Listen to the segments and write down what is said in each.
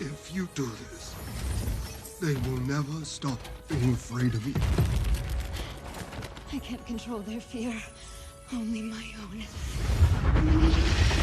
If you do this, they will never stop being afraid of you. I can't control their fear, only my own.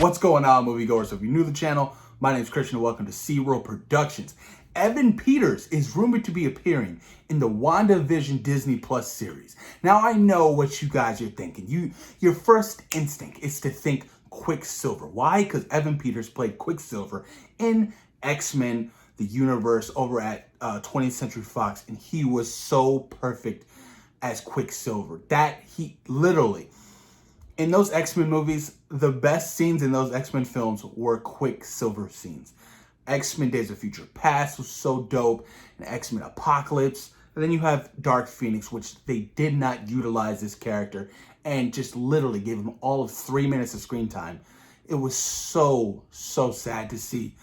What's going on, moviegoers? If you're new to the channel, my name is Christian and welcome to SeaWorld Productions. Evan Peters is rumored to be appearing in the WandaVision Disney Plus series. Now, I know what you guys are thinking. Your first instinct is to think Quicksilver. Why? Because Evan Peters played Quicksilver in X-Men, the universe over at 20th Century Fox, and he was so perfect as Quicksilver. That he literally, in those X-Men movies, the best scenes in those X-Men films were Quicksilver scenes. X-Men Days of Future Past was so dope, and X-Men Apocalypse. And then you have Dark Phoenix, which they did not utilize this character and just literally gave him all of 3 minutes of screen time. It was so sad to see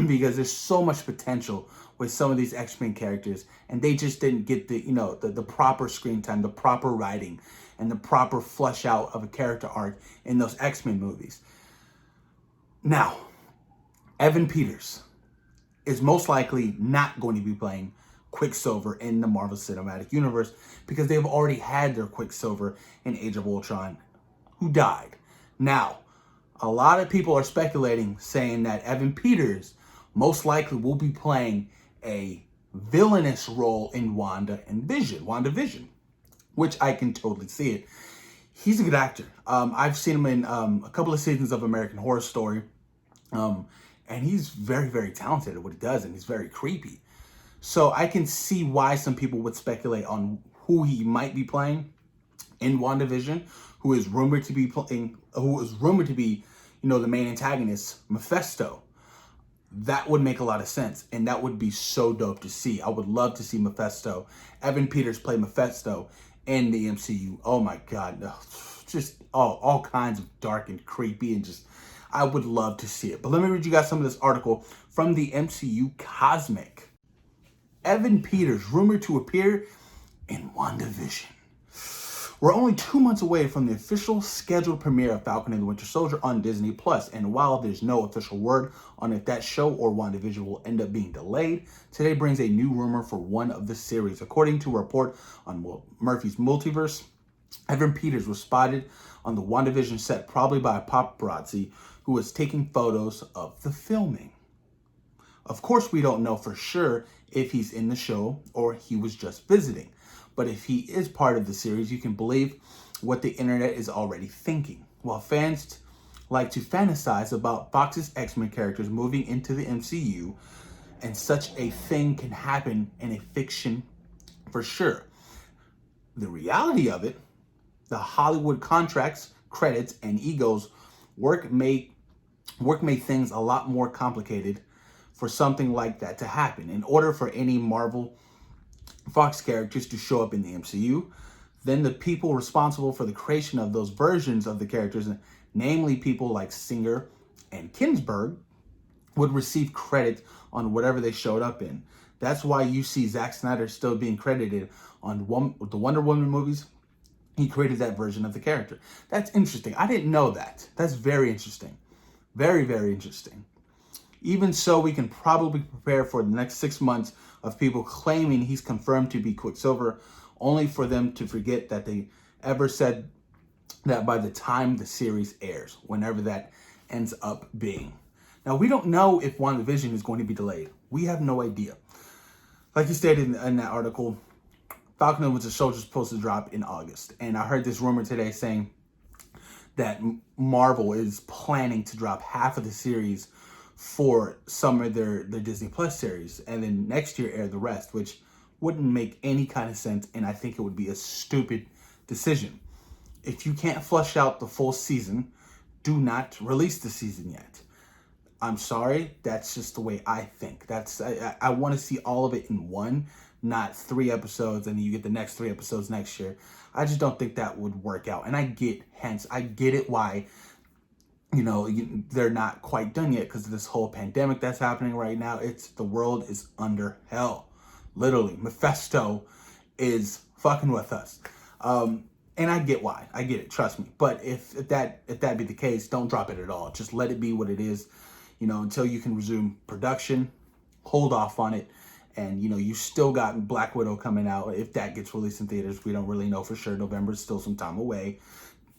because there's so much potential with some of these X-Men characters, and they just didn't get the proper screen time, the proper writing, and the proper flesh out of a character arc in those X-Men movies. Now, Evan Peters is most likely not going to be playing Quicksilver in the Marvel Cinematic Universe because they've already had their Quicksilver in Age of Ultron, who died. Now, a lot of people are speculating, saying that Evan Peters most likely will be playing a villainous role in WandaVision, which I can totally see it. He's a good actor. I've seen him in a couple of seasons of American Horror Story. And he's very talented at what he does, and he's very creepy. So I can see why some people would speculate on who he might be playing in WandaVision, who is rumored to be, the main antagonist, Mephisto. That would make a lot of sense, and that would be so dope to see. I would love to see Mephisto, Evan Peters play Mephisto in the MCU. Oh my God, no. Just all kinds of dark and creepy, and just, I would love to see it. But let me read you guys some of this article from the MCU Cosmic. Evan Peters rumored to appear in WandaVision. We're only 2 months away from the official scheduled premiere of Falcon and the Winter Soldier on Disney Plus, and while there's no official word on if that show or WandaVision will end up being delayed, today brings a new rumor for one of the series. According to a report on Murphy's Multiverse, Evan Peters was spotted on the WandaVision set, probably by a paparazzi who was taking photos of the filming. Of course, we don't know for sure if he's in the show or he was just visiting. But if he is part of the series, you can believe what the internet is already thinking. While fans like to fantasize about Fox's X-Men characters moving into the MCU, and such a thing can happen in a fiction for sure. The reality of it, the Hollywood contracts, credits, and egos work made things a lot more complicated for something like that to happen. In order for any Marvel Fox characters to show up in the MCU, then the people responsible for the creation of those versions of the characters, namely people like Singer and Kingsburg, would receive credit on whatever they showed up in. That's why you see Zack Snyder still being credited on the Wonder Woman movies. He created that version of the character. That's interesting. I didn't know that. That's very interesting. Very interesting. Even so, we can probably prepare for the next 6 months of people claiming he's confirmed to be Quicksilver, only for them to forget that they ever said that by the time the series airs, whenever that ends up being. Now, we don't know if WandaVision is going to be delayed. We have no idea. Like you stated in that article, Falcon and Winter Soldier is supposed to drop in August. And I heard this rumor today saying that Marvel is planning to drop half of the series for some of their Disney Plus series, and then next year air the rest, which wouldn't make any kind of sense, and I think it would be a stupid decision. If you can't flush out the full season, do not release the season yet. I'm sorry, that's just the way I think. I want to see all of it in one, not 3 episodes, and then you get the next 3 episodes next year. I just don't think that would work out, and I get it why they're not quite done yet because of this whole pandemic that's happening right now. The world is under hell. Literally, Mephisto is fucking with us. And I get why. I get it. Trust me. But if that be the case, don't drop it at all. Just let it be what it is, until you can resume production. hold off on it. And, you know, you still got Black Widow coming out. If that gets released in theaters, we don't really know for sure. November is still some time away.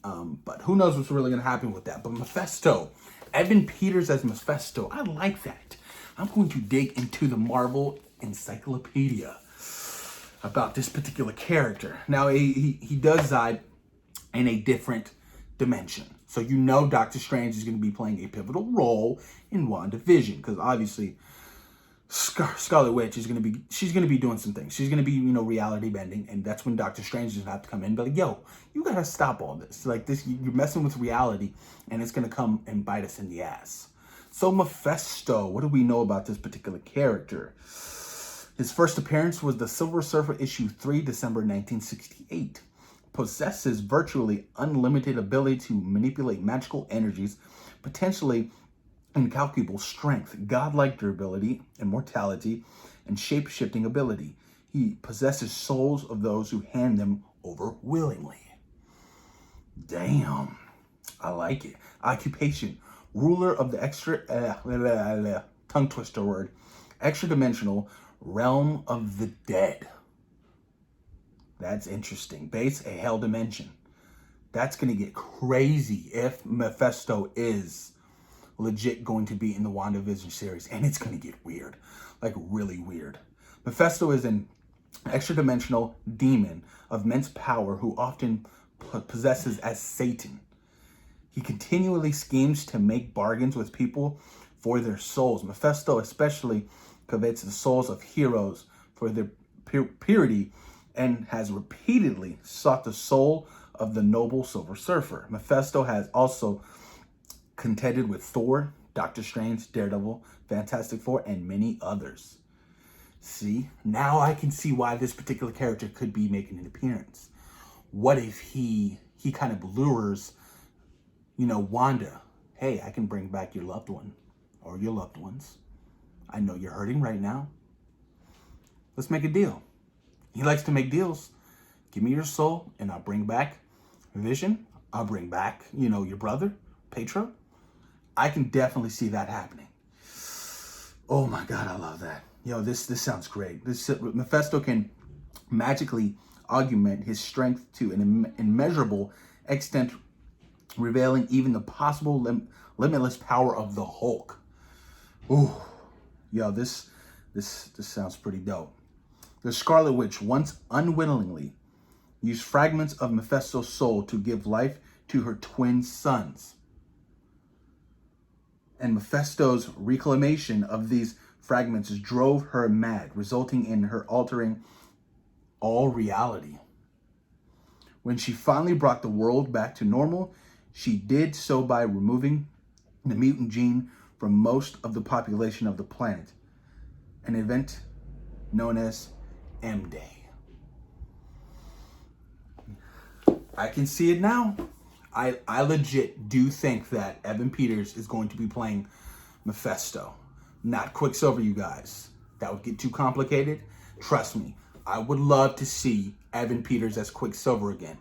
But who knows what's really going to happen with that. But Mephisto, Evan Peters as Mephisto, I like that. I'm going to dig into the Marvel Encyclopedia about this particular character. Now, he does reside in a different dimension. So you know Doctor Strange is going to be playing a pivotal role in WandaVision, because obviously Scarlet Witch is going to be doing some things. She's going to be, you know, reality bending, and that's when Doctor Strange is going to have to come in and be like, yo, you got to stop all this. Like this, you're messing with reality, and it's going to come and bite us in the ass. So Mephisto, what do we know about this particular character? His first appearance was the Silver Surfer issue 3, December 1968. Possesses virtually unlimited ability to manipulate magical energies, potentially incalculable strength, godlike durability, immortality, and shape-shifting ability. He possesses souls of those who hand them over willingly. Damn, I like it. Occupation, ruler of the tongue twister word, extra-dimensional realm of the dead. That's interesting. Base, a hell dimension. That's going to get crazy if Mephisto is legit going to be in the WandaVision series. And it's going to get weird. Like, really weird. Mephisto is an extra-dimensional demon of immense power who often possesses as Satan. He continually schemes to make bargains with people for their souls. Mephisto especially covets the souls of heroes for their purity, and has repeatedly sought the soul of the noble Silver Surfer. Mephisto has also contended with Thor, Doctor Strange, Daredevil, Fantastic Four, and many others. See, now I can see why this particular character could be making an appearance. What if he kind of lures, you know, Wanda? Hey, I can bring back your loved one or your loved ones. I know you're hurting right now. Let's make a deal. He likes to make deals. Give me your soul and I'll bring back Vision. I'll bring back, you know, your brother, Pedro. I can definitely see that happening. Oh my God, I love that. Yo, this sounds great. Mephisto can magically augment his strength to an immeasurable extent, revealing even the possible limitless power of the Hulk. Ooh, yo, this sounds pretty dope. The Scarlet Witch once unwittingly used fragments of Mephisto's soul to give life to her twin sons. And Mephisto's reclamation of these fragments drove her mad, resulting in her altering all reality. When she finally brought the world back to normal, she did so by removing the mutant gene from most of the population of the planet, an event known as M-Day. I can see it now. I legit do think that Evan Peters is going to be playing Mephisto, not Quicksilver, you guys. That would get too complicated. Trust me, I would love to see Evan Peters as Quicksilver again.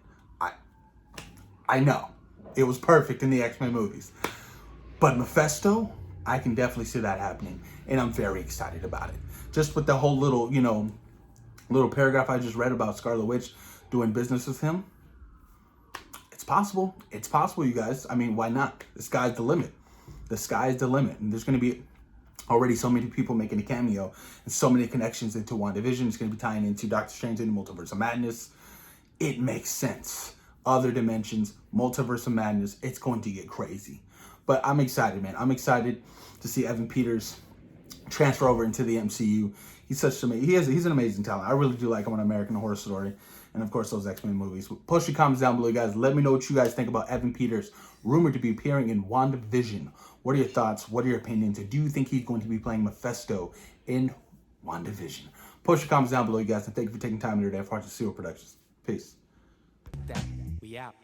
I know. It was perfect in the X-Men movies. But Mephisto, I can definitely see that happening. And I'm very excited about it. Just with the whole little, you know, little paragraph I just read about Scarlet Witch doing business with him. It's possible. It's possible, you guys. I mean, why not? The sky's the limit. The sky's the limit. And there's going to be already so many people making a cameo and so many connections into WandaVision. It's going to be tying into Doctor Strange and Multiverse of Madness. It makes sense. Other dimensions, Multiverse of Madness. It's going to get crazy. But I'm excited, man. I'm excited to see Evan Peters transfer over into the MCU. He's an amazing talent. I really do like him on American Horror Story. And of course, those X-Men movies. Post your comments down below, guys. Let me know what you guys think about Evan Peters, rumored to be appearing in WandaVision. What are your thoughts? What are your opinions? Do you think he's going to be playing Mephisto in WandaVision? Post your comments down below, you guys. And thank you for taking time today for watching Seal Productions. Peace. We out.